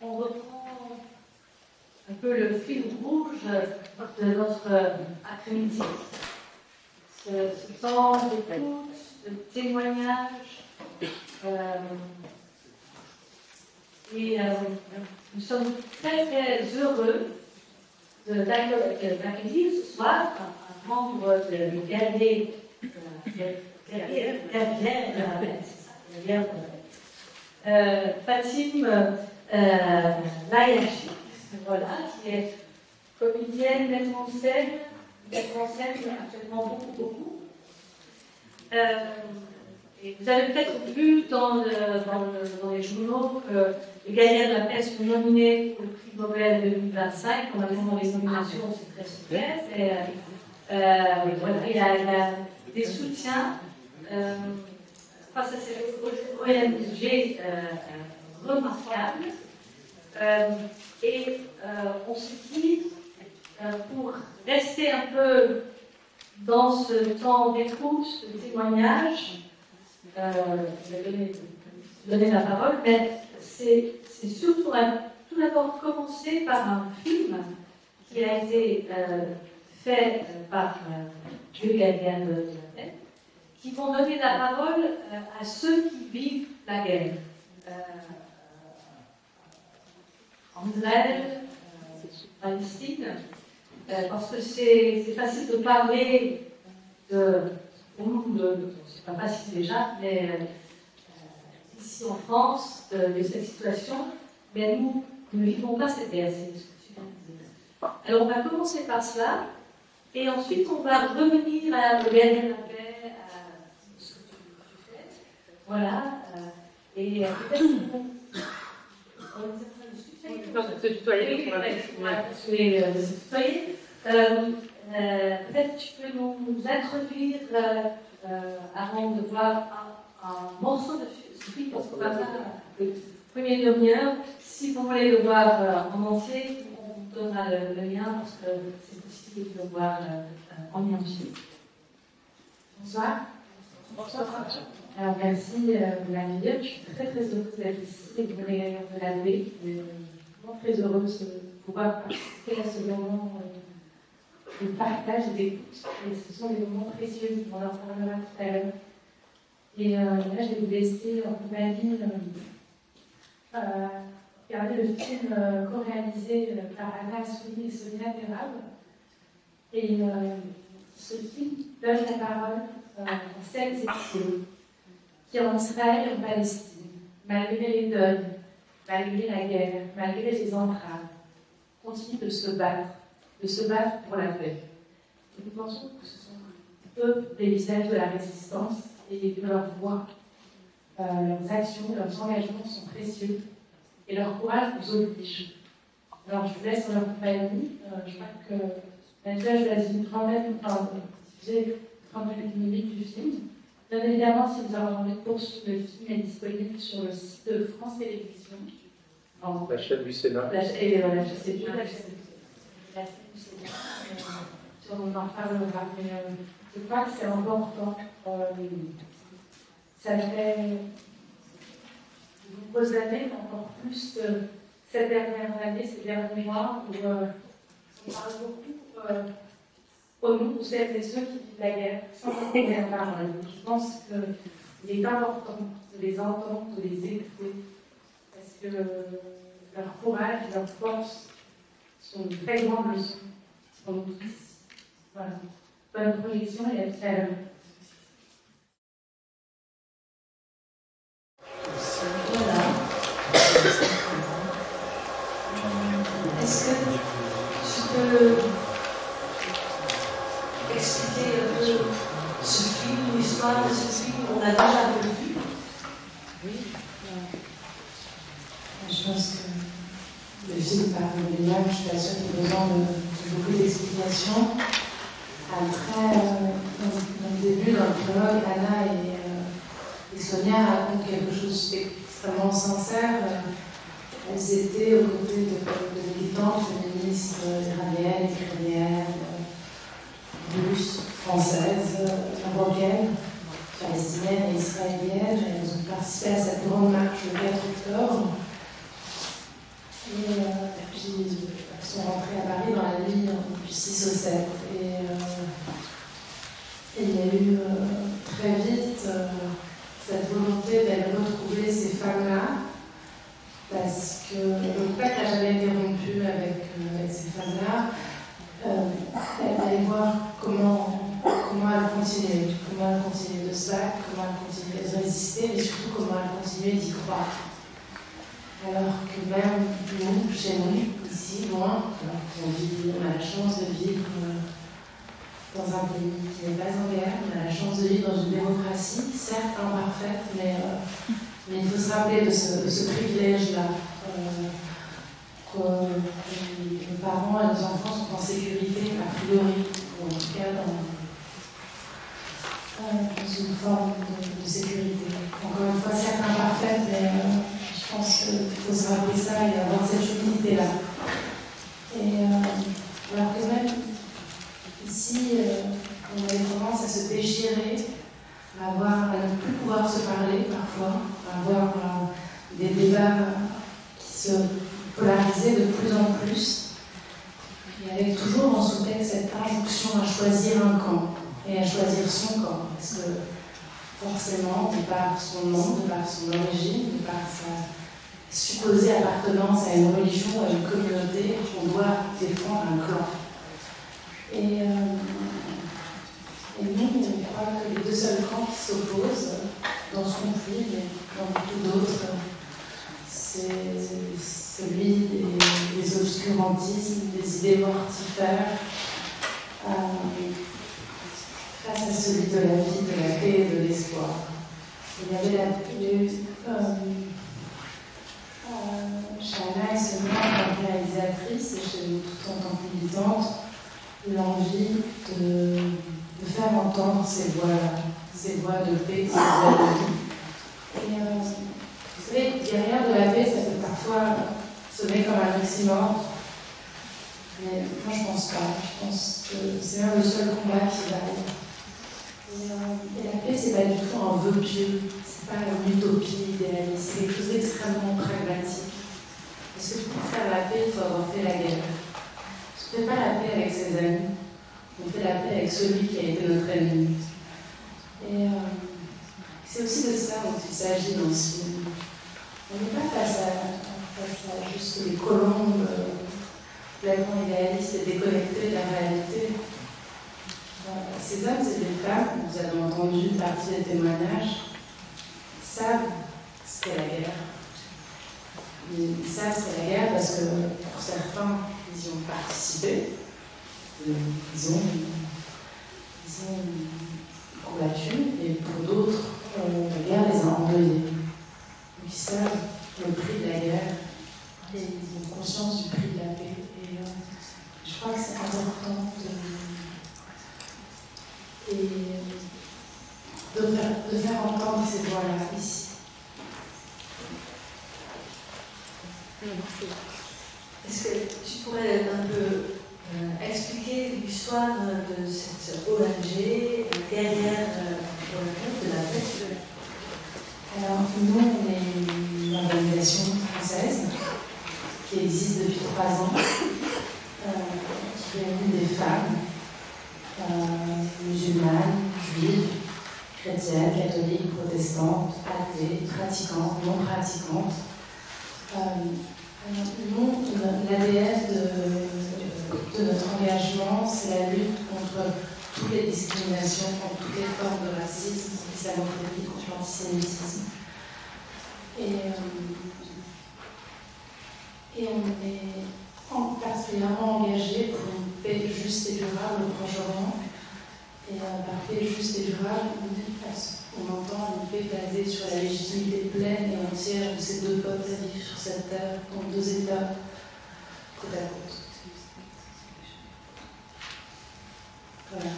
on reprend un peu le fil rouge de notre après-midi. Ce temps d'écoute, de témoignage. Nous sommes très, très heureux d'accueillir ce soir un membre de Guerrier Fatim Layachi, voilà, qui est comédienne, mettre en scène actuellement beaucoup. Et vous avez peut-être vu dans les journaux que les gagnants de la presse sont nominés pour le prix Nobel 2025. On a vu dans les nominations, c'est très super. Voilà, il y a des soutiens face à ces ONG remarquables. On se dit, pour rester un peu dans ce temps d'écoute, de témoignage, je vais donner la parole, mais c'est surtout tout d'abord commencer par un film qui a été fait par Jules-Gabriel de la Tête, qui vont donner la parole à ceux qui vivent la guerre. En Israël, Palestine, parce que c'est facile de parler c'est pas facile déjà, mais ici en France, de cette situation, mais nous ne vivons pas cette guerre. Alors on va commencer par cela, et ensuite on va revenir à la guerre de la paix, à ce que tu fais. Voilà, et peut-être se tutoyer. Peut-être tu peux nous introduire avant de voir un morceau de ce film, parce qu'on va faire le premier demi-heure. Si vous voulez le voir en entier, on vous donnera le lien, parce que c'est possible de le voir en entier. Bonsoir. Bonsoir. Alors, merci de m'accueillir. Je suis très très heureuse d'être ici et de la lever. Je suis vraiment très heureuse de pouvoir participer à ce moment de partage et d'écoute. Et ce sont des moments précieux, on en parlera tout à l'heure. Et là, je vais vous laisser en compagnie regarder le film co-réalisé par Anna Assouli et Sonia Terrab. Et ce film donne la parole aux sept exilés qui en Israël et en Palestine, malgré les deuils, malgré la guerre, malgré les entraves, continuent de se battre pour la paix. Et nous pensons que ce sont eux les visages de la résistance et que leurs voix, leurs actions, leurs engagements sont précieux et leur courage nous oblige. Alors je vous laisse en leur compagnie. Je crois que maintenant je laisse une trentaine, diffuser 38 minutes du film. Bien évidemment, si vous avez envie de poursuivre, le film est disponible sur le site de France Télévisions. La chaîne du Sénat. Je sais plus la chaîne du Sénat. On en parlera. Mais je crois que c'est important. Ça fait de nombreuses années, mais encore plus cette dernière année, ces derniers mois, où on parle beaucoup au nom de celles et ceux qui vivent la guerre, sans entendre la parole. Je pense qu'il est important de les entendre, de les écouter, parce que leur courage, leur force sont une très grande leçon pour nous tous. Voilà. Bonne projection et à tout à l'heure. Voilà. Est-ce que tu peux expliquer un peu ce film, l'histoire de ce film? On a déjà vu. Oui. Je pense que le film parle bien, je suis pas sûre qu'il y ait besoin de beaucoup d'explications. Après, dans le début, dans le prologue, Anna et Sonia racontent quelque chose d'extrêmement sincère. Elles étaient aux côtés de militantes féministes iraniennes, ukrainiennes, russes, françaises, marocaines, palestiniennes et israéliennes. Elles ont participé à cette grande marche le 4 octobre. 2017. Et il y a eu très vite cette volonté d'aller retrouver ces femmes-là, parce que le pacte n'a jamais été rompu avec ces femmes-là. D'aller voir comment elles continuaient de se battre, comment elles continuaient de résister, mais surtout comment elles continuaient d'y croire. Alors que même nous, chez nous, ici, loin, on a la chance de vivre dans un pays qui n'est pas en guerre, on a la chance de vivre dans une démocratie, certes imparfaite, mais il faut se rappeler de ce privilège-là. Que nos parents et nos enfants sont en sécurité, a priori, ou en tout cas dans une forme de sécurité. Encore une fois, certes imparfaite, mais je pense qu'il faut se rappeler ça et avoir cette humilité-là. Et alors que même ici, on a tendance à se déchirer, à ne plus pouvoir se parler parfois, à avoir des débats qui se polarisaient de plus en plus, et avec toujours en sous-texte cette injonction à choisir un camp et à choisir son camp, parce que forcément, de par son nom, de par son origine, de par sa supposée appartenance à une religion, à une communauté, on doit défendre un clan. Et nous, on croit que les deux seuls camps qui s'opposent dans ce conflit, mais dans beaucoup d'autres, c'est celui des obscurantismes, des idées mortifères, face à celui de la vie, de la paix et de l'espoir. Il y avait chez Anna et seulement en tant que réalisatrice, et chez nous tout en tant que militante, l'envie de faire entendre ces voix-là, ces voix de paix, ces voix de vie. Et vous savez, derrière de la paix, ça peut parfois sonner comme un oxymore, mais moi je pense pas. Je pense que c'est même le seul combat qui vaille. Et la paix, c'est pas du tout un vœu pieux, c'est pas une utopie idéaliste, c'est quelque chose d'extrêmement pragmatique. Parce que pour faire la paix, il faut avoir fait la guerre. On ne fait pas la paix avec ses amis, on fait la paix avec celui qui a été notre ennemi. Et c'est aussi de ça dont il s'agit dans ce film. On n'est pas face à juste des colombes complètement idéalistes et déconnectées de la réalité. Ces hommes et des femmes, vous avez entendu une partie des témoignages, savent ce qu'est la guerre. Ils savent ce qu'est la guerre parce que pour certains, ils y ont participé, ils ont combattu, et pour d'autres, la guerre les a endeuillés. Donc ils savent le prix de la guerre et ils ont conscience du prix de la paix. Et je crois que c'est important de faire entendre ces voix-là ici. Est-ce que tu pourrais un peu expliquer l'histoire de cette ONG derrière de la fête? Alors, nous, on est une organisation française qui existe depuis 3 ans, qui réunit des femmes musulmanes, juives, chrétiennes, catholiques, protestantes, athées, pratiquantes, non pratiquantes. Nous, l'ADN de notre engagement, c'est la lutte contre toutes les discriminations, contre toutes les formes de racisme, contre l'islamophobie, contre l'antisémitisme. Et on est particulièrement engagé pour une paix juste et durable au Proche-Orient. Et par paix juste et durable, on entend une paix basée sur la légitimité pleine et entière de ces deux peuples à vivre sur cette terre, dans 2 États côte à côte. Voilà.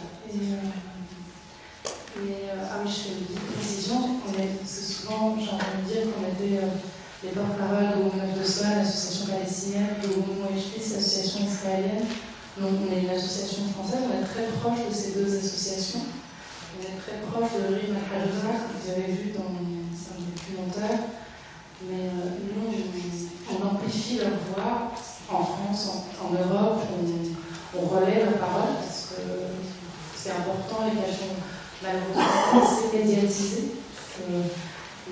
Ah oui, je fais une petite précision. C'est souvent, j'ai entendu dire qu'on était les porte-paroles de Women of the Sun, l'association palestinienne, de Women Wejlis, l'association israélienne. Donc on est une association française, on est très proche de ces 2 associations. On est très proche de Rima Al-Khalifa, que vous avez vu dans un documentaire. Mais nous, on amplifie leur voix en France, en Europe, on relaie leur parole. c'est important et qu'elles sont malheureusement assez médiatisées.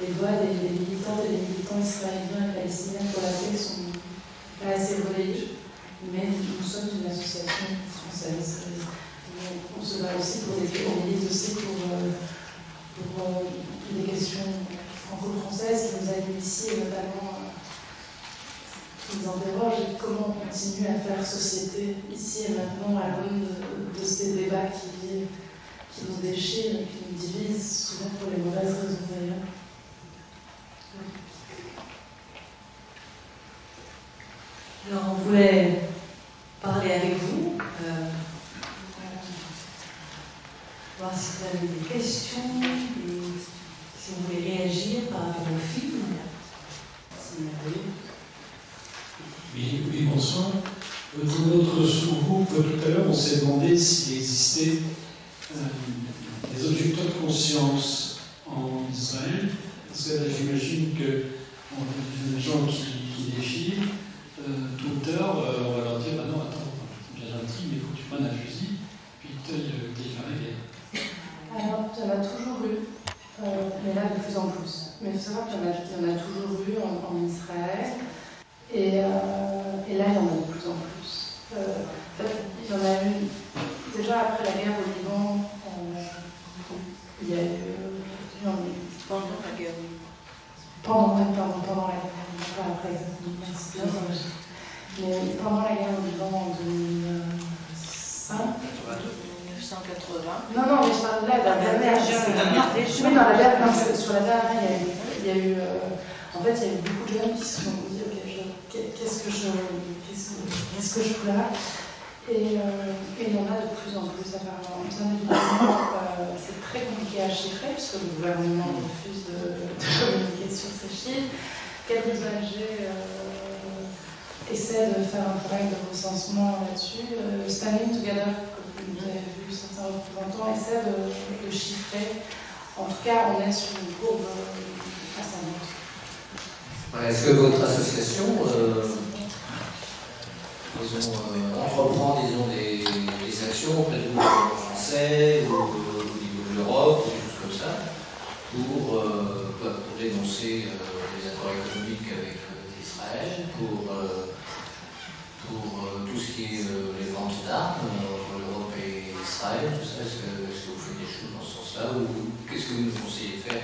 Les voix des militantes et des militants israéliens et palestiniens pour la paix sont pas assez relayées, mais nous sommes une association française. On se bat aussi on milite aussi pour des questions franco-françaises qui nous animent ici, et notamment qui nous interrogent comment on continue à faire société ici et maintenant à l'aune de ces débats qui nous déchirent et qui nous divisent, souvent pour les mauvaises raisons d'ailleurs. Alors, on voulait parler avec vous, voir si vous avez des questions, et si vous voulez réagir par rapport au film. Oui, bonsoir. Dans notre sous-groupe, tout à l'heure, on s'est demandé s'il existait des objecteurs de conscience en Israël, parce que j'imagine que les gens qui défilent, tout à l'heure, on va leur dire, bah non, attends, c'est bien gentil, mais il faut que tu prennes un fusil, puis tu déclares la guerre. Alors, il y en a toujours eu, mais là de plus en plus. Mais il faut savoir qu'il y en a toujours eu en Israël, et là il y en a de plus en plus. En fait, il y en a eu, déjà après la guerre au Liban, il y a eu... Pendant la guerre. Pendant la guerre, pas après, mais pendant la guerre au Liban en 2005. 1980. Non, mais je parle là, la dernière. Oui, non, la dernière, sur la dernière, il y a eu. En fait, il y a eu beaucoup de jeunes qui se sont dit, ok, qu'est-ce que je fous là? Et il y en a de plus en plus apparemment. Bien évidemment, c'est très compliqué à chiffrer puisque le gouvernement refuse de communiquer sur ces chiffres. Quelques ONG essaient de faire un travail de recensement là-dessus. Standing Together, comme vous avez vu, certains représentants essaient de chiffrer. En tout cas, on est sur une courbe ascendante. Est-ce que votre association entreprend des actions auprès du gouvernement français ou au niveau de l'Europe ou des choses comme ça pour dénoncer les accords économiques avec Israël, pour tout ce qui est les ventes d'armes entre l'Europe et Israël, tout ça? Est-ce que vous faites des choses dans ce sens-là ou qu'est-ce que vous nous conseillez de faire?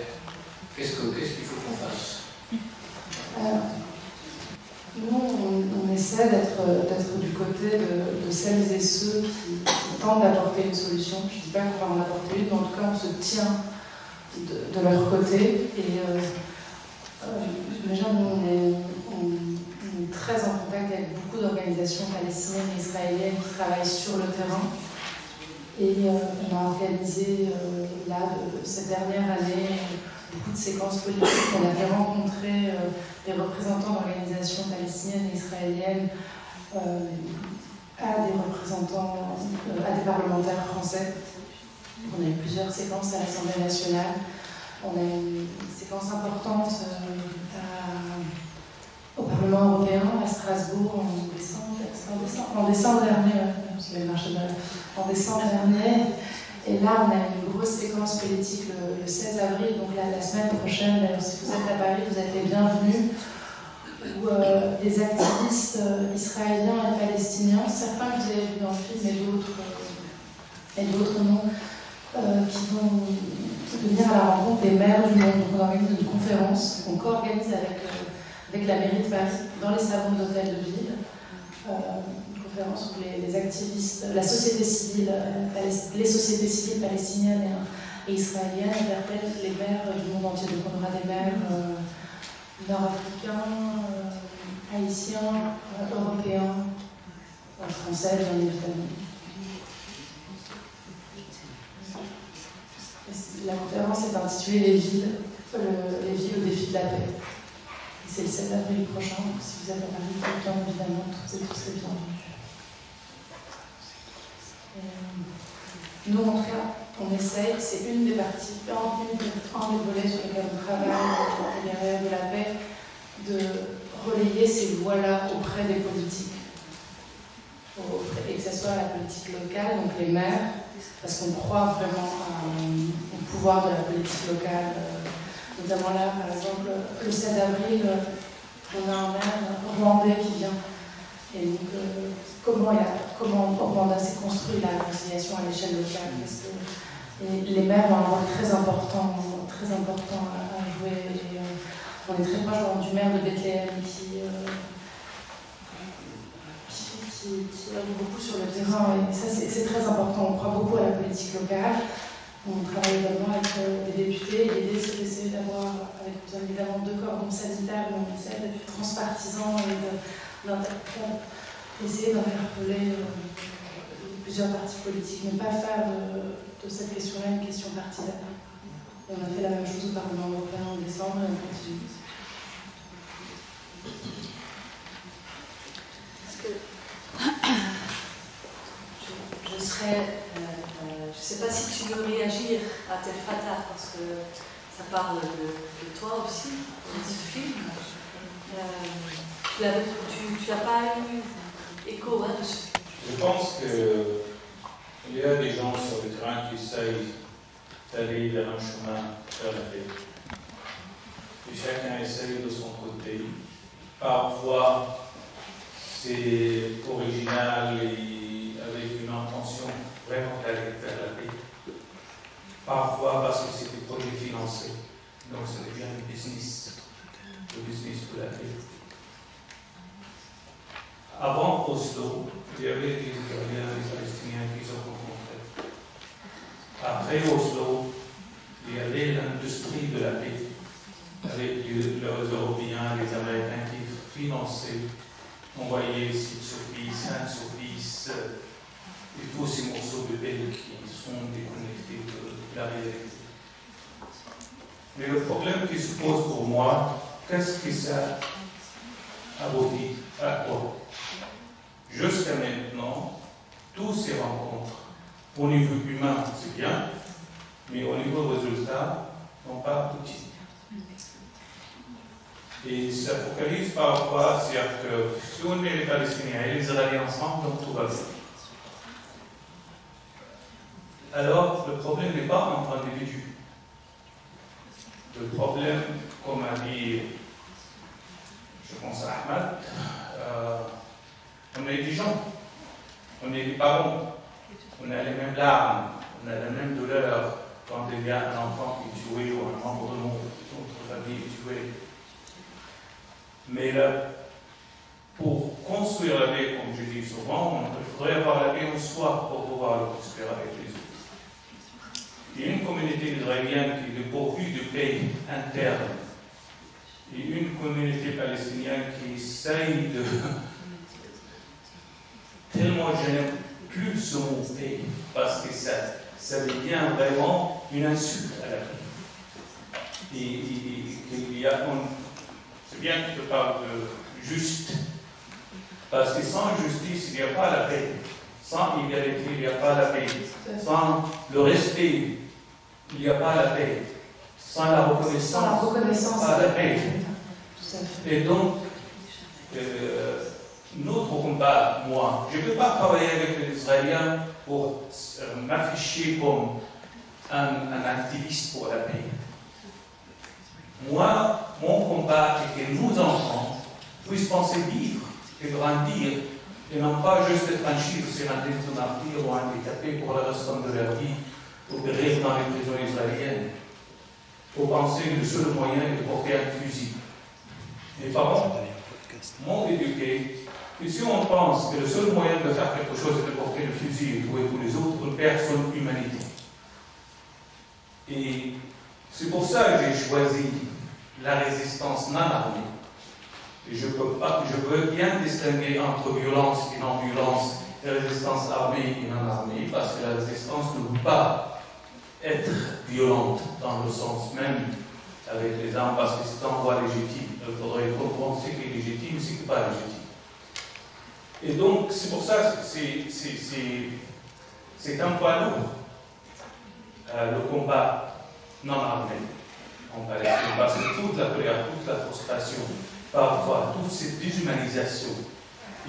Qu'est-ce qu'il faut qu'on fasse? Nous, on essaie d'être du côté de celles et ceux qui tentent d'apporter une solution. Je ne dis pas qu'on va en apporter une, mais en tout cas, on se tient de leur côté. Et déjà, nous, on est très en contact avec beaucoup d'organisations palestiniennes et israéliennes qui travaillent sur le terrain. Et on a organisé, cette dernière année, beaucoup de séquences politiques. On avait rencontré des représentants d'organisations palestiniennes et israéliennes à des parlementaires français. On a eu plusieurs séquences à l'Assemblée nationale. On a eu une séquence importante au Parlement européen, à Strasbourg, en décembre dernier. En décembre dernier. Et là, on a une grosse séquence politique le 16 avril, donc la semaine prochaine. D'ailleurs, si vous êtes à Paris, vous êtes les bienvenus. Où des activistes israéliens et palestiniens, certains que vous avez vus dans le film et d'autres non, qui vont venir à la rencontre des maires du monde. Donc on organise une conférence qu'on co-organise avec la mairie de Paris dans les salons d'hôtel de ville. Une conférence où les activistes, la société civile, les sociétés civiles palestiniennes et israéliennes interpellent les maires du monde entier. Donc on aura des maires nord-africains, haïtiens, européens, français bien évidemment. La conférence est intitulée Les villes au défi de la paix. C'est le 7 avril prochain, donc si vous êtes à Paris, tout le temps, évidemment, tous les bienvenus. Nous, en tout cas, on essaye, c'est une des parties, un des volets sur lesquels on travaille, derrière de la paix, de relayer ces voix-là auprès des politiques, et que ce soit la politique locale, donc les maires, parce qu'on croit vraiment au pouvoir de la politique locale. Notamment là, par exemple, le 7 avril, on a un maire rwandais qui vient. Et donc, comment Rwanda s'est construit la réconciliation à l'échelle locale, parce que les maires ont un rôle très important à jouer. Et, on est très proche du maire de Bethléem qui œuvre beaucoup sur le terrain. Et ça, c'est très important. On croit beaucoup à la politique locale. On travaille également avec les députés. L'idée, c'est d'essayer d'avoir, avec évidemment 2 cordons sanitaires, mais on essaie d'être transpartisan et essayer d'interpeller plusieurs partis politiques, ne pas faire de cette question-là une question partisane. Et on a fait la même chose au Parlement européen en décembre et on continue. Je serais. Je ne sais pas si tu veux réagir à Tel Fatah, parce que ça parle de toi aussi, de ce film. Tu n'as pas eu écho de ce film. Je pense qu'il y a des gens sur le terrain qui essayent d'aller vers un chemin vers la paix. Et chacun essaye de son côté. Parfois, c'est original et avec une intention vraiment d'aller vers la paix. Parfois parce que c'est des projets financés. Donc ça devient le business de la paix. Avant Oslo, il y avait des Israéliens et des Palestiniens qui se rencontraient. Après Oslo, il y avait l'industrie de la paix, avec les Européens, les Américains qui finançaient, envoyaient Site-Sophie, Sainte-Sophie, et tous ces morceaux de paix qui sont déconnectés de la réalité. Mais le problème qui se pose pour moi, qu'est-ce que ça aboutit à quoi? Jusqu'à maintenant, tous ces rencontres, au niveau humain, c'est bien, mais au niveau résultat, n'ont pas abouti. Et ça focalise parfois, c'est-à-dire que si on met les Palestiniens et les Israéliens ensemble, donc tout va bien. Alors, le problème n'est pas entre individus. Le problème, comme a dit, je pense à Ahmad, on est des gens, on est des parents, on a les mêmes larmes, on a la même douleur quand il y a un enfant qui est tué ou un membre de notre famille est tué. Mais là, pour construire la paix, comme je dis souvent, il faudrait avoir la paix en soi pour pouvoir le construire avec les autres. Il y a une communauté israélienne qui est dépourvue de paix interne et une communauté palestinienne qui essaye de tellement je n'aime plus ce mot paix parce que ça devient vraiment une insulte à la paix. Et il y a c'est bien que tu parles de juste, parce que sans justice, il n'y a pas la paix. Sans égalité, il n'y a pas la paix. Sans le respect, il n'y a pas la paix. Sans la reconnaissance, il n'y a pas la paix. Et donc, notre combat, moi, je ne peux pas travailler avec les Israéliens pour m'afficher comme un activiste pour la paix. Moi, mon combat est que nos enfants puissent penser vivre et grandir et non pas juste être un chiffre sur un test de martyr ou handicapé pour le restant de leur vie ou périr dans les prisons israéliennes. Il faut penser que le seul moyen est de porter un fusil. Les parents m'ont éduqué que si on pense que le seul moyen de faire quelque chose est de porter le fusil et tuer tous les autres, on perd son humanité. Et c'est pour ça que j'ai choisi la résistance non armée. Et je veux bien distinguer entre violence et non-violence et résistance armée et non armée, parce que la résistance ne peut pas être violente dans le sens même avec les armes, parce que c'est un droit légitime. Il faudrait comprendre ce qui est légitime et ce qui n'est pas légitime. Et donc, c'est pour ça que c'est un poids lourd, le combat non armé en Palestine, parce que toute la colère, toute la frustration, parfois toute cette déshumanisation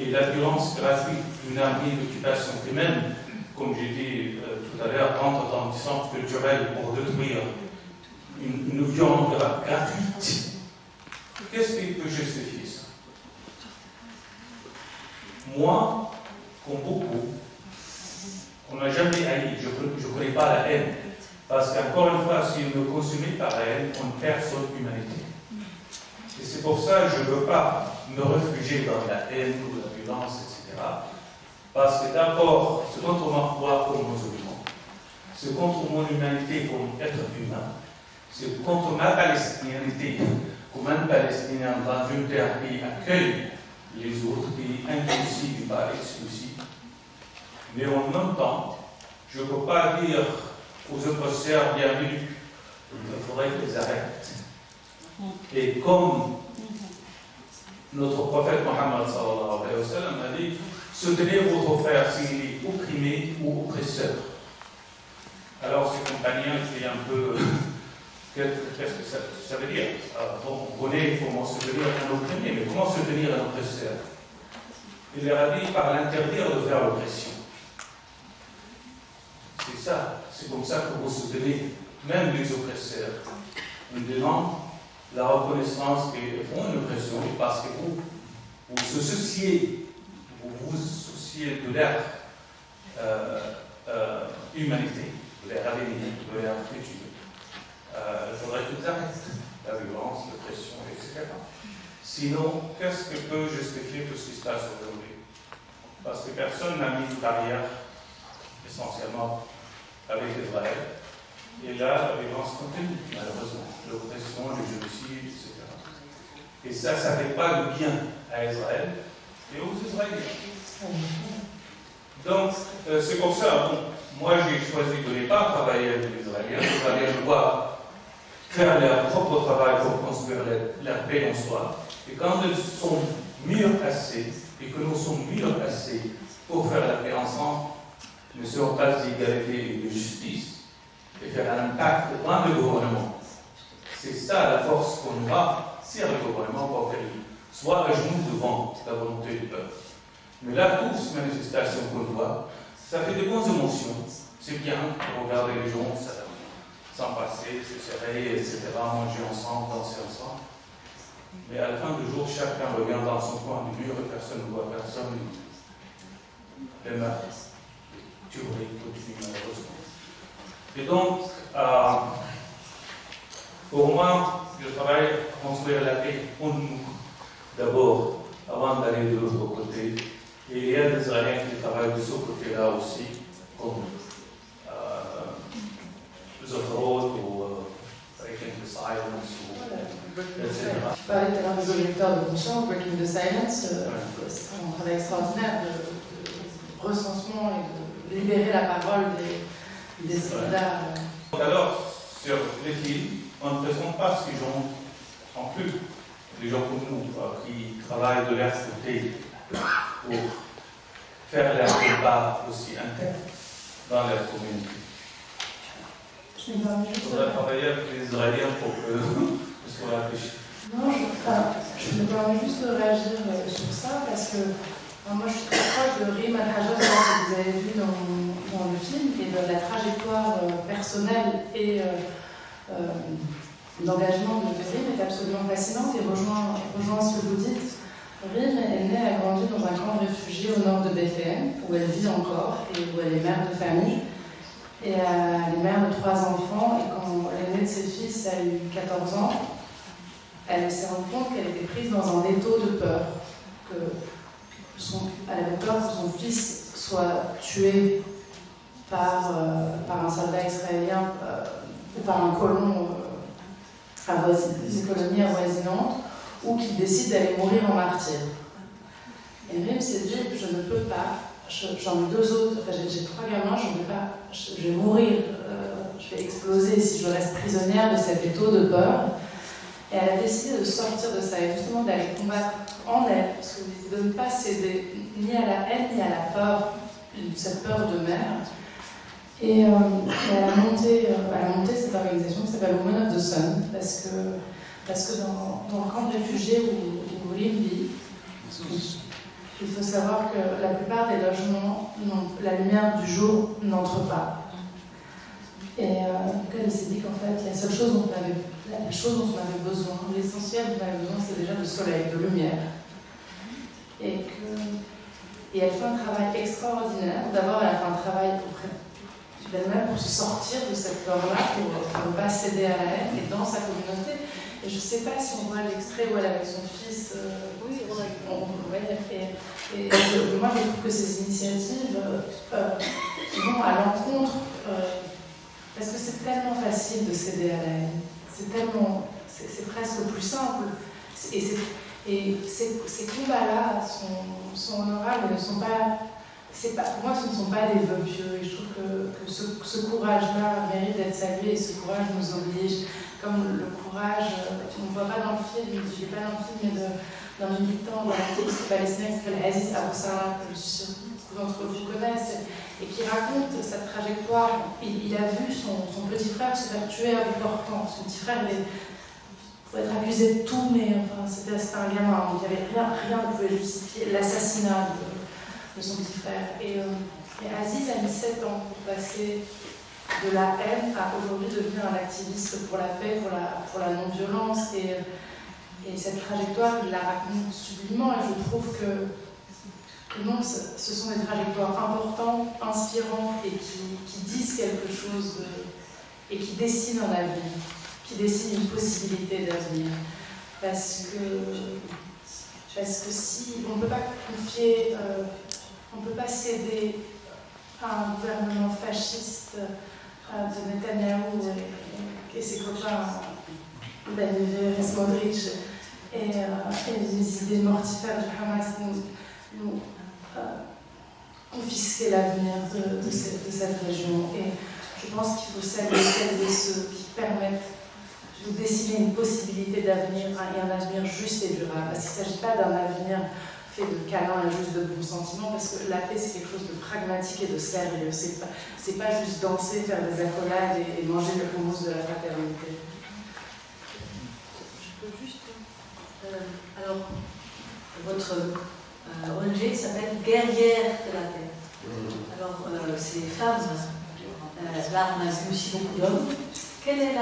et la violence gratuite d'une armée d'occupation, et même comme j'ai dit tout à l'heure, rentre dans le centre culturel pour détruire une viande gratuite. Qu'est-ce qui peut justifier ça? Moi, comme beaucoup, on n'a jamais haï, je ne connais pas la haine. Parce qu'encore une fois, si on me consomme par la haine, on perd son humanité. Et c'est pour ça que je ne veux pas me réfugier dans la haine ou la violence, etc. Parce que d'abord, c'est contre ma foi comme musulman, c'est contre mon humanité comme être humain, c'est contre ma palestinité comme un Palestinien dans une terre qui accueille les autres, qui est inclusif et pas exclusif. Mais en même temps, je ne peux pas dire aux oppresseurs bienvenue, il faudrait qu'ils arrêtent. Et comme notre prophète Mohammed sallallahu alayhi wa sallam a dit, soutenez votre frère s'il est opprimé ou oppresseur. Alors ces compagnons étaient un peu... Qu'est-ce que ça veut dire? On connaît comment soutenir un opprimé, mais comment soutenir un oppresseur? Il leur a dit par l'interdire de faire l'oppression. C'est ça, c'est comme ça que vous soutenez même les oppresseurs, en donnant la reconnaissance qu'ils font une oppression parce que vous vous souciez de leur humanité, de leur avenir, de leur futur. Il faudrait qu'ils arrêtent la violence, l'oppression, etc. Sinon, qu'est-ce que peut justifier tout ce qui se passe aujourd'hui? Parce que personne n'a mis de barrière, essentiellement avec Israël. Et là, la violence continue, malheureusement. L'oppression, le génocide, etc. Et ça ne fait pas de bien à Israël et aux Israéliens. Donc, c'est pour ça, bon, moi j'ai choisi de ne pas travailler avec les Israéliens. Les Israéliens doivent faire leur propre travail pour construire leur paix en soi. Et quand ils sont mieux placés, et que nous sommes mieux placés pour faire la paix ensemble, nous serons pas d'égalité et de justice, et faire un impact dans le gouvernement. C'est ça la force qu'on aura si le gouvernement pour qu'il soit à genoux devant la volonté du peuple. Mais là, toutes ces manifestations qu'on voit, ça fait de bonnes émotions. C'est bien de regarder les gens s'en passer, se serrer, etc., manger ensemble, danser ensemble. Mais à la fin du jour, chacun regarde dans son coin du mur et personne ne voit personne. Les meurtres, tueries, continuent malheureusement. Et donc, pour moi, je travaille à construire la paix pour nous, d'abord, avant d'aller de l'autre côté. Et il y a des Israéliens qui travaillent de ce côté-là aussi, comme Zofrot ou Breaking the Silence, etc. Tu parlais tout à l'heure des objecteurs de conscience, Breaking the Silence, c'est un travail extraordinaire de recensement et de libérer la parole des soldats. Alors, sur les films, on ne présente pas ces gens en plus, les gens comme nous, qui travaillent de leur côté pour faire leur débat aussi interne dans leur communauté. Il faudra travailler avec les Israéliens pour que ce soit réfléchi. Non, je me permets juste de réagir sur ça parce que moi je suis très proche de Rima Al-Hajjaj que vous avez vu dans le film et de la trajectoire personnelle et d'engagement de Rim est absolument fascinante et rejoint ce que vous dites. Rim est née et a grandi dans un camp de réfugiés au nord de Bethléem où elle vit encore et où elle est mère de famille. Et elle est mère de 3 enfants et quand l'aîné de ses fils a eu 14 ans, elle s'est rendue compte qu'elle était prise dans un étau de peur. Elle avait peur que son fils soit tué par un soldat israélien ou par un colon des colonies avoisinantes ou qu'il décide d'aller mourir en martyr. Et Rim s'est dit, je ne peux pas, j'en ai 2 autres, j'ai 3 gamins, je vais mourir, je vais exploser si je reste prisonnière de cet étau de peur. Et elle a décidé de sortir de ça et justement d'aller combattre en elle, parce que de ne pas céder ni à la haine ni à la peur, cette peur de mère. Et elle a monté cette organisation qui s'appelle Women of the Sun, parce que dans le camp de réfugiés où Rim vit, il faut savoir que la plupart des logements, la lumière du jour n'entre pas. Et elle s'est dit qu'en fait, la chose dont on avait besoin, l'essentiel dont on avait besoin, c'est déjà le soleil, de lumière. Et elle fait un travail extraordinaire. D'abord, elle a fait un travail auprès d'elle-même pour se sortir de cette peur-là, pour ne pas céder à la haine, et dans sa communauté. Et je ne sais pas si on voit l'extrait où elle est avec son fils. Oui, on a et moi, je trouve que ces initiatives vont à l'encontre, parce que c'est tellement facile de céder à la haine. C'est presque plus simple. Et ces combats-là sont honorables, mais ne sont pas. Pour moi, ce ne sont pas des vœux pieux. Et je trouve que ce courage-là mérite d'être salué, et ce courage nous oblige. Comme le courage, on ne voit pas dans le film, je ne l'ai pas dans le film, mais d'un militant activiste palestinien qui s'appelle Aziz Abou Salah, que je suis sûre que beaucoup d'entre vous connaissent, et qui raconte sa trajectoire. Il a vu son petit frère se faire tuer à bout portant. Son petit frère, il pouvait être accusé de tout, mais enfin, c'était un gamin, donc il n'y avait rien ne pouvait justifier l'assassinat de son petit frère. Et Aziz a mis 7 ans pour passer de la haine à aujourd'hui devenir un activiste pour la paix, pour la non-violence. Et cette trajectoire, il la raconte sublimement, et je trouve que non, ce sont des trajectoires importantes, inspirantes, et qui disent quelque chose, et qui dessinent un avenir, qui dessinent une possibilité d'avenir. Parce que si on ne peut pas confier, on ne peut pas céder à un gouvernement fasciste de Netanyahou et ses copains Ben-Gvir et Smotrich et les idées mortifères du Hamas nous confisquer l'avenir de cette région. Et je pense qu'il faut saluer celles et ceux qui permettent de dessiner une possibilité d'avenir et un avenir juste et durable. Parce qu'il ne s'agit pas d'un avenir fait de câlins et juste de bons sentiments, parce que la paix, c'est quelque chose de pragmatique et de sérieux. C'est pas juste danser, faire des accolades et manger le hummus de la fraternité. Je peux juste... alors, votre ONG s'appelle Guerrières de la paix. Alors, ces femmes, là, on a vu aussi beaucoup d'hommes. Quel est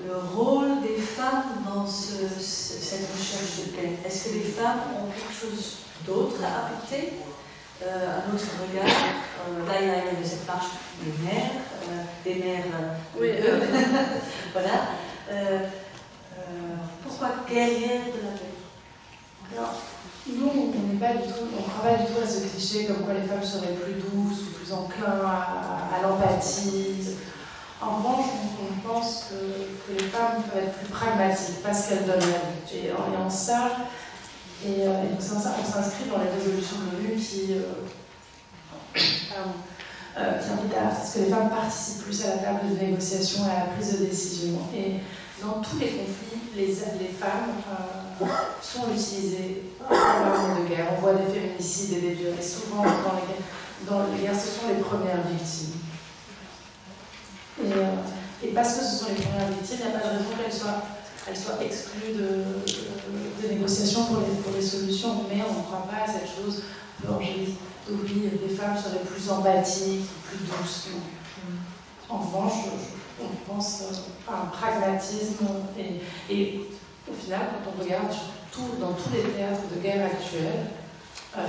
le rôle des femmes dans cette recherche de paix? Est-ce que les femmes ont quelque chose d'autre à apporter, un autre regard? Là, il y a cette marche des mères, oui, voilà. Pourquoi guerrière de la paix? Alors, nous, on n'est pas du tout, on travaille du tout à ce cliché comme quoi les femmes seraient plus douces ou plus enclins à l'empathie. En revanche, on pense que les femmes peuvent être plus pragmatiques parce qu'elles donnent la vie. Et en ça, on s'inscrit dans les résolutions de l'ONU qui invitent à ce que les femmes participent plus à la table de négociation et à la prise de décision. Et dans tous les conflits, les femmes sont utilisées pour l'arme de guerre. On voit des féminicides et des viols. Et souvent, dans les guerres, ce sont les premières victimes. Et parce que ce sont les premières victimes, il n'y a pas de raison qu'elles soient exclues de négociations pour les solutions. Mais on ne croit pas à cette chose angélique. Oui, les femmes seraient plus empathiques, plus douces. En revanche, on pense à un pragmatisme. Et au final, quand on regarde dans tous les théâtres de guerre actuels,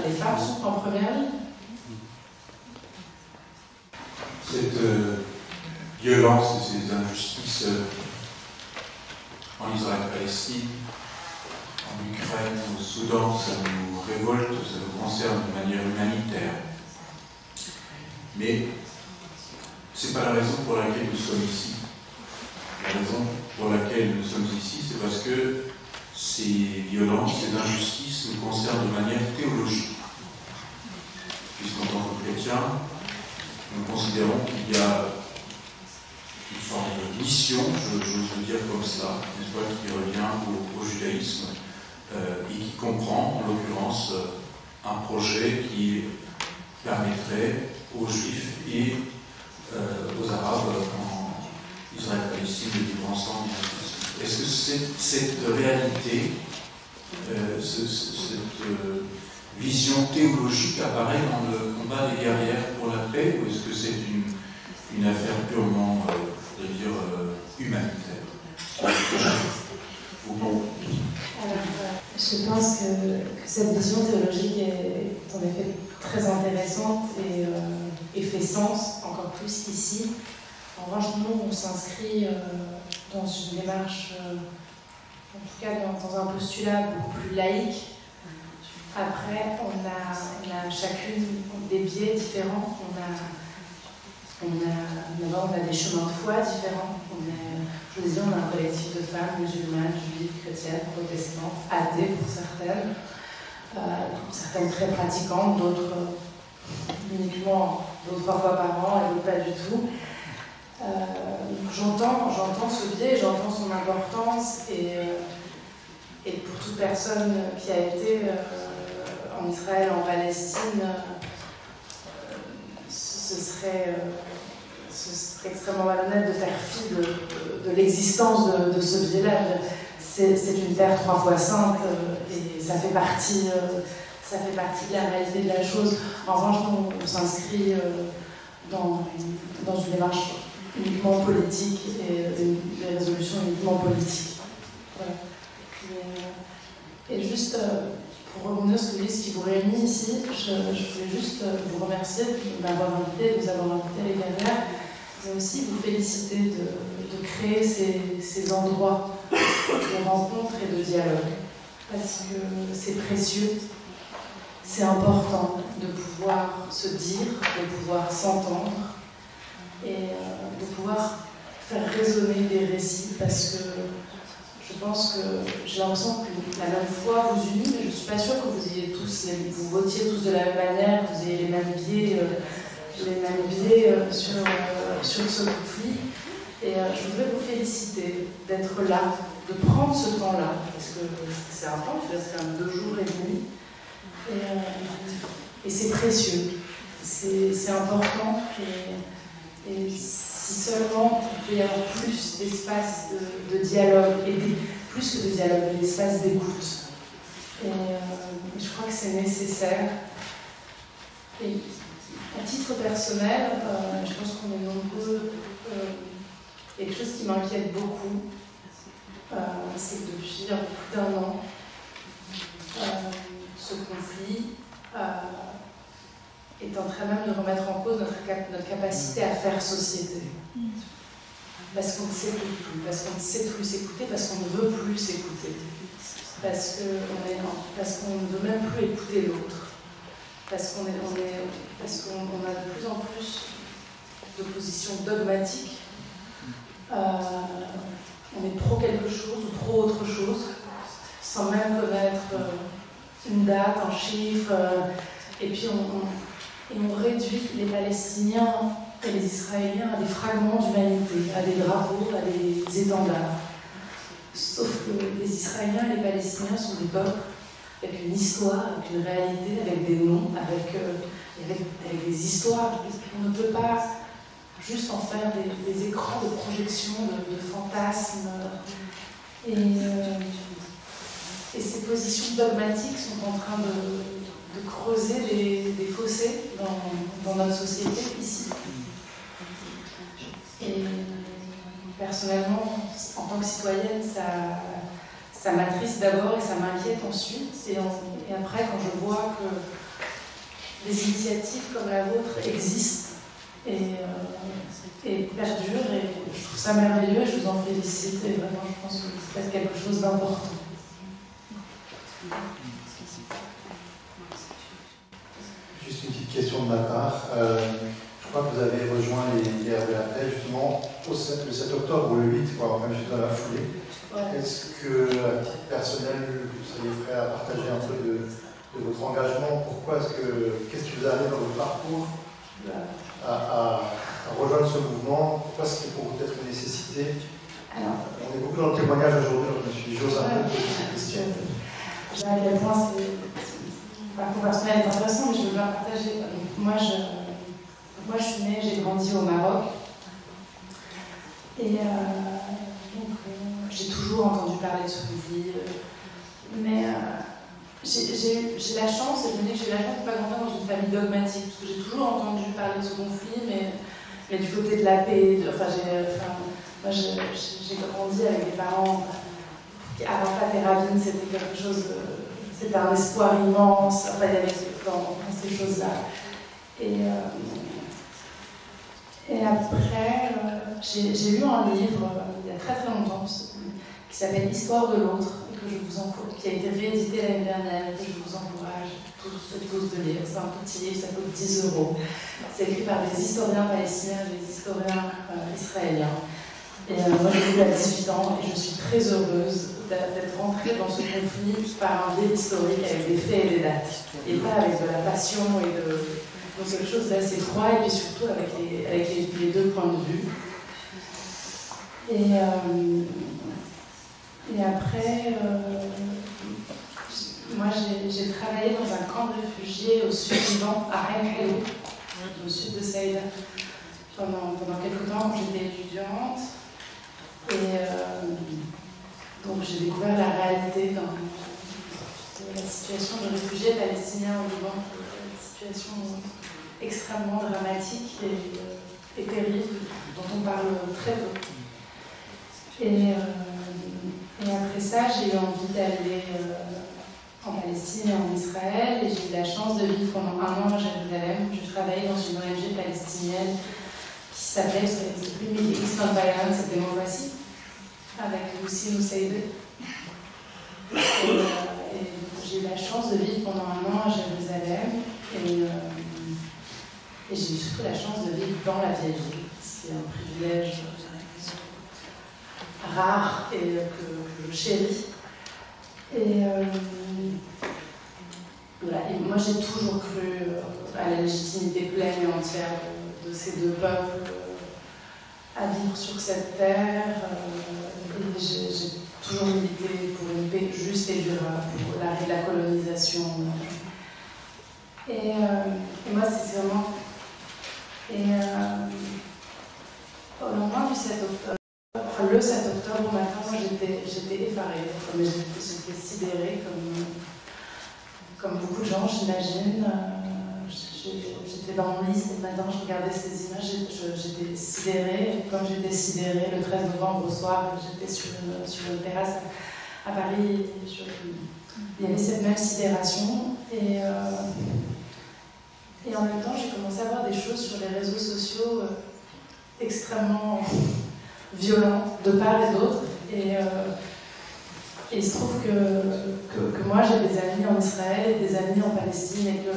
les femmes sont en première ligne. Cette violence et ces injustices en Israël-Palestine, en Ukraine, au Soudan, ça nous révolte, ça nous concerne de manière humanitaire. Mais ce n'est pas la raison pour laquelle nous sommes ici. La raison pour laquelle nous sommes ici, c'est parce que ces violences, ces injustices nous concernent de manière théologique. Puisqu'en tant que chrétiens, nous considérons qu'il y a une forme de mission, je veux dire comme cela, une fois qui revient au judaïsme et qui comprend, en l'occurrence, un projet qui permettrait aux Juifs et aux Arabes en Israël-Palestine de vivre ensemble. Est-ce que cette réalité, vision théologique apparaît dans le combat des guerrières pour la paix, ou est-ce que c'est une affaire purement, faudrait dire, humanitaire? Alors, je pense que cette vision théologique est en effet très intéressante et fait sens, encore plus qu'ici. En revanche, nous, on s'inscrit dans une démarche, en tout cas dans un postulat beaucoup plus laïque. Après, on a chacune des biais différents. On a des chemins de foi différents. Je vous disais, on a un collectif de femmes musulmanes, juives, chrétiennes, protestantes, athées pour certaines, certaines très pratiquantes, d'autres uniquement 2 ou 3 fois par an et d'autres pas du tout. J'entends ce biais, j'entends son importance et pour toute personne qui a été en Israël, en Palestine, ce serait extrêmement malhonnête de faire fi de l'existence de ce biais-là. C'est une terre 3 fois sainte et ça fait partie de la réalité de la chose. En revanche, on s'inscrit dans une démarche uniquement politique et des résolutions uniquement politiques. Voilà. Et juste pour revenir sur ce qui vous réunit ici, je voulais juste vous remercier de m'avoir invité, de vous avoir invité les guerrières, mais aussi vous féliciter de créer ces endroits de rencontre et de dialogue, parce que c'est précieux, c'est important de pouvoir se dire, de pouvoir s'entendre et de pouvoir faire résonner des récits, parce que je pense que j'ai l'impression que la même foi vous unit, mais je ne suis pas sûre que vous votiez tous de la même manière, que vous ayez les mêmes biais sur ce conflit. Et je voudrais vous féliciter d'être là, de prendre ce temps-là, parce que c'est un temps qui reste quand même 2 jours et demi, et c'est précieux, c'est important, et si seulement il peut y avoir plus d'espace de dialogue, et plus que de dialogue, d'espace d'écoute. Et je crois que c'est nécessaire. Et à titre personnel, je pense qu'on est nombreux. Quelque chose qui m'inquiète beaucoup, c'est que depuis un peu plus d'1 an, ce conflit est en train même de remettre en cause notre capacité à faire société. Parce qu'on ne s'écoute plus, parce qu'on ne sait plus s'écouter, parce qu'on ne veut plus s'écouter, parce qu'on ne veut même plus écouter l'autre, parce qu'on a de plus en plus de positions dogmatiques. On est pro quelque chose ou pro autre chose, sans même connaître une date, un chiffre, et puis on réduit les Palestiniens et les Israéliens à des fragments d'humanité, à des drapeaux, à des étendards. Sauf que les Israéliens et les Palestiniens sont des peuples avec une histoire, avec une réalité, avec des noms, avec des histoires. On ne peut pas juste en faire des écrans de projection, de fantasmes. Et ces positions dogmatiques sont en train de creuser des fossés dans notre société ici. Et personnellement, en tant que citoyenne, ça m'attriste d'abord et ça m'inquiète ensuite. Et après, quand je vois que des initiatives comme la vôtre existent et perdurent, et je trouve ça merveilleux, je vous en félicite. Et vraiment, je pense que vous faites quelque chose d'important. Juste une petite question de ma part. Je crois que vous avez rejoint les guerres de la paix justement le 7 octobre ou le 8, voire même juste dans la foulée. Ouais. Est-ce que, à titre personnel, vous seriez prêt à partager un peu de votre engagement? Qu'est-ce qui vous a amené dans votre parcours à rejoindre ce mouvement? Pourquoi c'était pour vous peut-être une nécessité? On est beaucoup dans le témoignage aujourd'hui, donc je me suis dit, j'ose un peu poser cette question. Je sais à quel point c'est parcours personnel est intéressant, mais je veux bien partager. Moi, je suis née, j'ai grandi au Maroc. Et donc, j'ai toujours entendu parler de ce conflit. Mais j'ai la chance, et je me dis que j'ai la chance de ne pas grandir dans une famille dogmatique, parce que j'ai toujours entendu parler de ce conflit, mais du côté de la paix, moi j'ai grandi avec des parents, Arafat et Rabin, c'était quelque chose, c'était un espoir immense, enfin il y avait dans ces choses-là. Et après, j'ai lu un livre, il y a très très longtemps, qui s'appelle Histoire de l'autre, qui a été réédité l'année dernière, et que je vous encourage tous de lire. C'est un petit livre, ça coûte 10 €. C'est écrit par des historiens palestiniens et des historiens israéliens. Et moi j'ai lu à 18 ans et je suis très heureuse d'être rentrée dans ce conflit par un livre historique avec des faits et des dates. Et pas avec de la passion et donc quelque chose d'assez froid et puis surtout avec les deux points de vue. Et après, moi j'ai travaillé dans un camp de réfugiés au sud du Liban, à Ain Helou, au sud de Saïda, pendant quelques temps quand j'étais étudiante. Et donc j'ai découvert la réalité de la situation de réfugiés palestiniens au Liban, une situation extrêmement dramatique et terrible, dont on parle très peu. Et après ça, j'ai eu envie d'aller en Palestine et en Israël, et j'ai eu la chance de vivre pendant 1 an à Jérusalem. Je travaillais dans une ONG palestinienne qui s'appelait, c'était plus Middle East Non-Violence et Démocratie, avec Lucie Moussaïde. Et j'ai eu la chance de vivre pendant 1 an à Jérusalem, et j'ai eu surtout la chance de vivre dans la vieille ville, ce qui est un privilège rare et que je chéris. Et voilà. Et moi j'ai toujours cru à la légitimité pleine et entière de ces deux peuples à vivre sur cette terre. Et j'ai toujours milité pour une paix juste et durable, pour l'arrêt de la colonisation. Et moi c'est vraiment... au lendemain du 7 octobre, le 7 octobre au matin, moi j'étais effarée, j'étais sidérée comme beaucoup de gens, j'imagine. J'étais dans mon lit ce matin, je regardais ces images, j'étais sidérée. Et comme j'étais sidérée, le 13 novembre au soir, j'étais sur une terrasse à Paris. Il y avait cette même sidération. Et en même temps, j'ai commencé à voir des choses sur les réseaux sociaux extrêmement violentes de part et d'autre. Et il se trouve que moi, j'ai des amis en Israël et des amis en Palestine, et que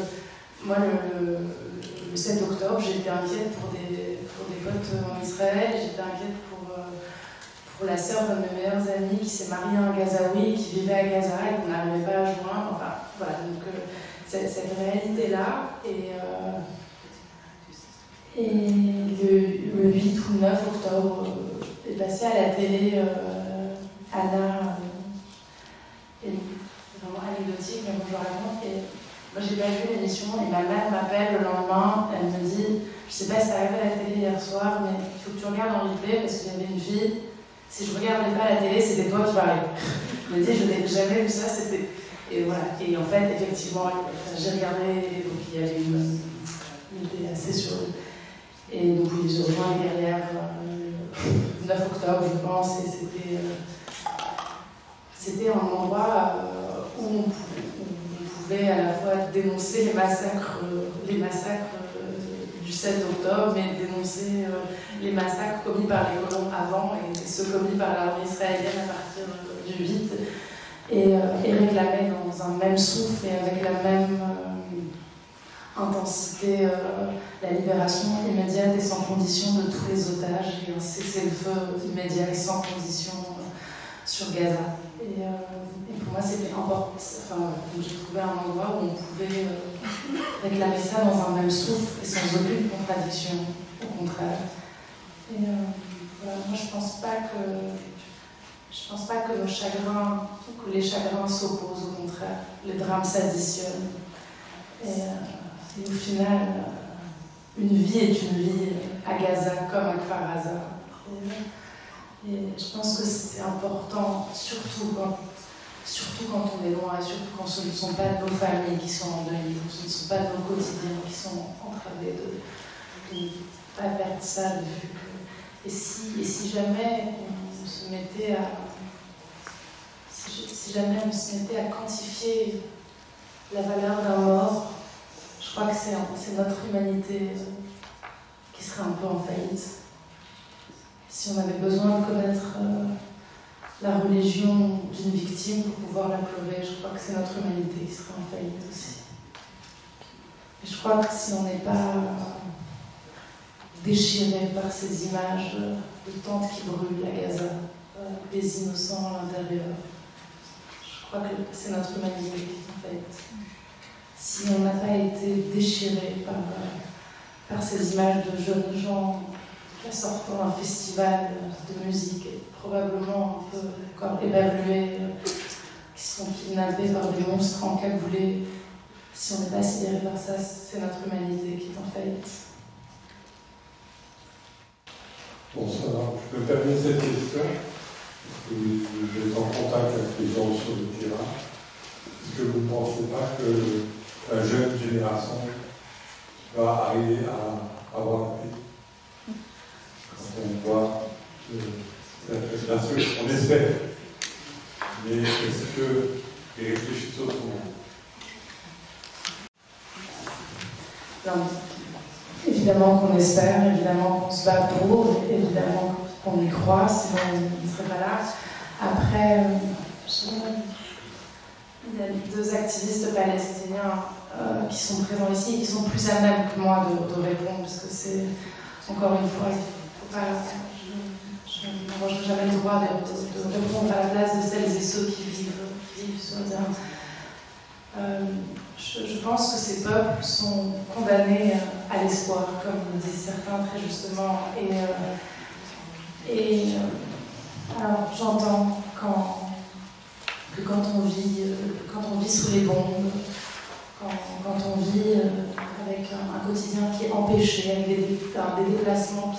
moi, le 7 octobre, j'étais inquiète pour des potes en Israël, j'étais inquiète pour la sœur de mes meilleurs amis qui s'est mariée à un Gazaoui, qui vivait à Gaza et qu'on n'arrivait pas à joindre. Enfin, voilà, donc cette réalité-là. Et le 8 ou 9 octobre, est passé à la télé Anna, et c'est vraiment anecdotique, mais bon, je raconte. Et moi, j'ai pas vu l'émission, et ma mère m'appelle le lendemain, elle me dit, je sais pas si ça arrive à la télé hier soir, mais il faut que tu regardes en replay parce qu'il y avait une fille. Si je regardais pas la télé, c'était toi qui parlais. Je me dis, je n'ai jamais vu ça, c'était. Et voilà. Et en fait, effectivement, j'ai regardé, donc il y avait une idée assez sur. Et donc, oui, j'ai rejoint les guerrières le 9 octobre, je pense, et c'était un endroit où on pouvait à la fois dénoncer les massacres du 7 octobre, mais dénoncer les massacres commis par les colons avant et ceux commis par l'armée israélienne à partir du 8, et réclamer dans un même souffle et avec la même intensité la libération immédiate et sans condition de tous les otages et un cessez-le-feu immédiat et sans condition sur Gaza. Et pour moi, c'était important. Enfin, j'ai trouvé un endroit où on pouvait réclamer ça dans un même souffle et sans aucune contradiction, au contraire. Et voilà, moi, je pense pas que les chagrins s'opposent, au contraire. Les drames s'additionnent. Et au final, une vie est une vie à Gaza comme à Kfar Aza. Et je pense que c'est important, surtout surtout quand on est loin, et surtout quand ce ne sont pas nos familles qui sont en deuil, ce ne sont pas nos quotidiens qui sont entravés, de ne pas perdre ça de vue. Et si jamais on se mettait à quantifier la valeur d'un mort, je crois que c'est notre humanité qui serait un peu en faillite. Si on avait besoin de connaître la religion d'une victime pour pouvoir la pleurer, je crois que c'est notre humanité qui serait en faillite aussi. Et je crois que si on n'est pas déchiré par ces images de tentes qui brûlent à Gaza, des innocents à l'intérieur, je crois que c'est notre humanité qui est en faillite. Si on n'a pas été déchiré par ces images de jeunes gens qui sortent d'un festival de musique et probablement un peu encore éberlués, qui sont kidnappés par des monstres encagoulés, si on n'est pas sidéré par ça, c'est notre humanité qui est en faillite. Bon, ça va. Je me permets cette question, parce que vous êtes en contact avec les gens sur le terrain. Est-ce que vous ne pensez pas que la jeune génération va arriver à avoir la paix? Quand on voit bien sûr, on espère. Mais est-ce qu'ils réfléchissent autrement? Non. Évidemment qu'on espère, évidemment qu'on se bat pour, évidemment qu'on y croit, sinon on ne serait pas là. Après, il y a deux activistes palestiniens qui sont présents ici et qui sont plus à même que moi de répondre, parce que c'est, encore une fois, je n'aurai jamais le droit de répondre à la place de celles et ceux qui vivent sur le terrain. Je pense que ces peuples sont condamnés à l'espoir, comme disent certains très justement. Alors j'entends que quand on vit sous les bombes, quand on vit avec un quotidien qui est empêché, avec des déplacements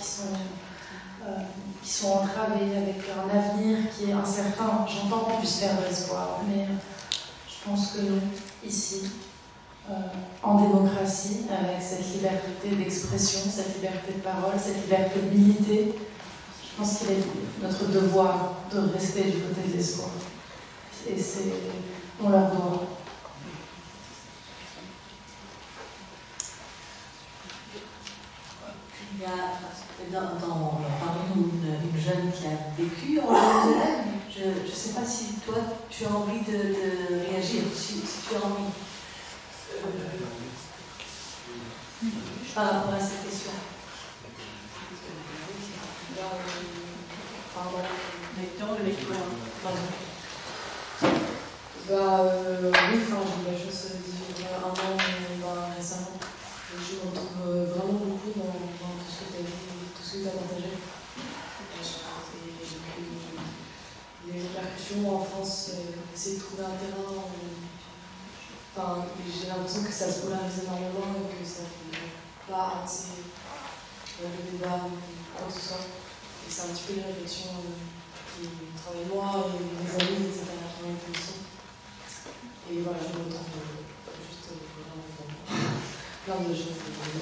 qui sont entravés, avec un avenir qui est incertain, j'entends qu'on puisse faire de l'espoir, mais je pense que nous, ici, en démocratie, avec cette liberté d'expression, cette liberté de parole, cette liberté de militer, je pense qu'il est notre devoir de rester du côté de l'espoir. Et on leur doit. Il y a parmi nous une jeune qui a vécu en Jérusalem. Je ne sais pas si toi, tu as envie de réagir, si tu as envie. Par rapport à cette question. Oui, j'ai la chance de vivre un an récemment. Je me retrouve vraiment beaucoup dans tout ce que tu as dit, tout ce que tu as partagé. Les répercussions en France, essayer de trouver un terrain j'ai l'impression que ça se polarise énormément et que ça ne fait pas avancer le débat ou quoi que ce soit. Et c'est un petit peu les réflexions qui travaillent moi et mes amis, etc. qui m'ont été aussi. Et voilà, je me retrouve juste vraiment plein de choses que tu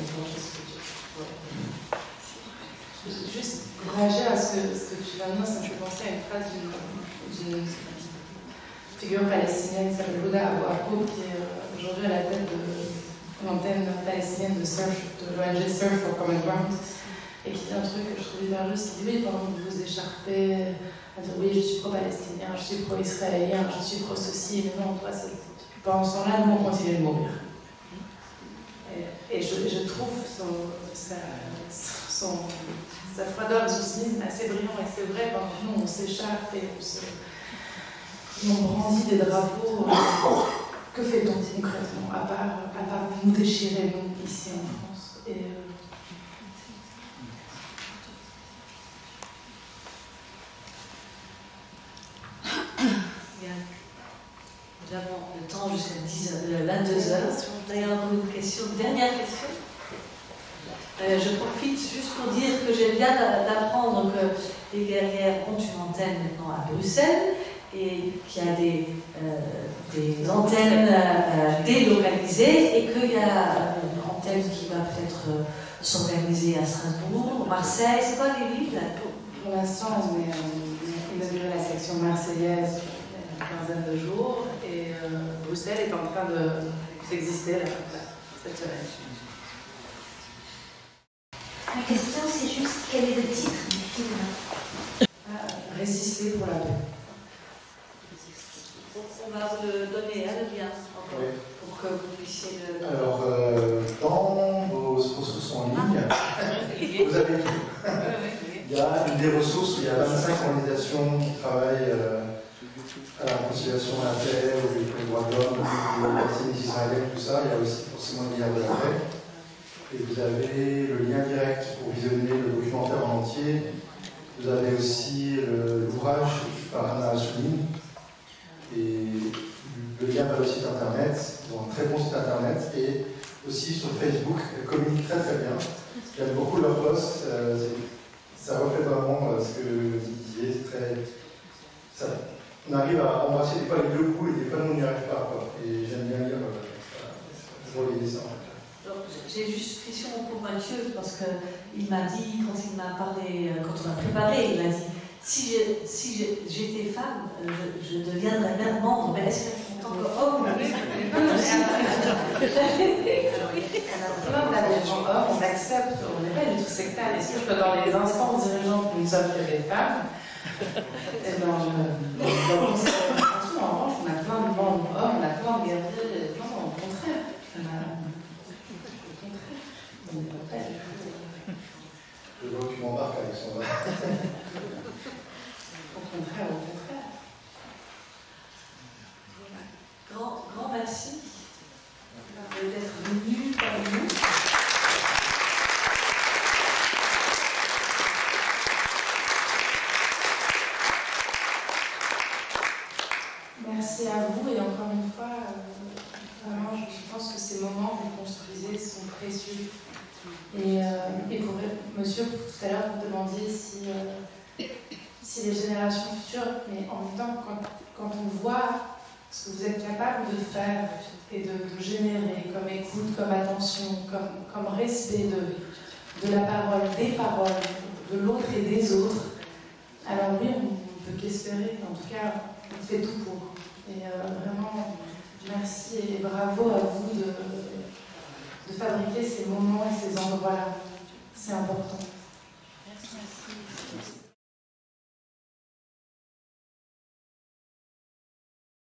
Juste réagir à ce que tu viens de dire, ça me fait penser à une phrase d'une figure palestinienne qui s'appelle Louda Abou Akoub, qui est aujourd'hui à la tête de l'antenne palestinienne de l'ONG Surf for Common Ground, et qui dit un truc que je trouve hyper juste, qui dit oui, pendant que vous vous écharpez, à dire oui, je suis pro-palestinien, je suis pro-israélien, je suis pro-ceci, mais non, toi, pendant ce temps-là, nous, on continue de mourir. Et je trouve sa froideur et son cynisme assez brillant, et c'est vrai, pendant que nous, on s'écharpe et on brandit des drapeaux. Que fait-on concrètement, à part nous déchirer, nous, ici en France Nous avons le temps jusqu'à 22h. D'ailleurs, une question, dernière question. Je profite juste pour dire que j'aime bien d'apprendre que les guerrières ont une antenne maintenant à Bruxelles et qu'il y a des antennes délocalisées et qu'il y a une antenne qui va peut-être s'organiser à Strasbourg, Marseille, c'est quoi les villes là? Pour l'instant, on est inauguré la section marseillaise il y a une quinzaine de jours et Bruxelles est en train d'exister cette semaine. La question, c'est juste quel est le titre du film? Résister pour la paix. On va vous le donner, hein, le lien, encore, Oui. pour que vous puissiez le... Alors, dans vos ressources en ligne, vous avez tout. Il y a une des ressources où il y a 25 organisations qui travaillent à la réconciliation, à la paix, aux droits de l'homme, aux palestiniens israéliens, tout ça. Il y a aussi forcément le lien de la paix. Et vous avez le lien direct pour visionner le documentaire en entier. Vous avez aussi l'ouvrage par Anna Assoulin et le lien vers le site internet, un très bon site internet, et aussi sur Facebook. Elles communiquent très très bien. J'aime beaucoup leurs posts. Ça reflète vraiment ce que vous disiez. On arrive à embrasser des fois les deux bouts et des fois nous on n'y arrive pas. Quoi. Et j'aime bien lire. Relayer ça. J'ai juste question pour Mathieu, parce qu'il m'a dit, quand il m'a parlé, quand on a préparé, il m'a dit si j'étais femme, je deviendrais mère membre, mais est-ce qu'en tant qu'homme, on accepte, on n'est pas du tout sectaire. Et sûr que dans les instances dirigeantes où nous sommes que des femmes, et dans le conseil d'administration, en revanche, on a plein de membres hommes, on a plein de guerriers, non, au contraire. On n'est pas prêts. Je vois que tu m'embarques, Alexandra. Au contraire, au contraire. Grand merci d'être venu parmi nous. Merci à vous et encore une fois, vraiment, je pense que ces moments que vous construisez sont précieux. Et pour monsieur, tout à l'heure, vous demandiez si les générations futures, mais en même temps, quand on voit ce que vous êtes capable de faire et de générer comme écoute, comme attention, comme respect de la parole, des paroles, de l'autre et des autres, alors oui, on ne peut qu'espérer. En tout cas, on fait tout pour. Et vraiment, merci et bravo à vous de fabriquer ces moments et ces endroits-là. C'est important. Merci.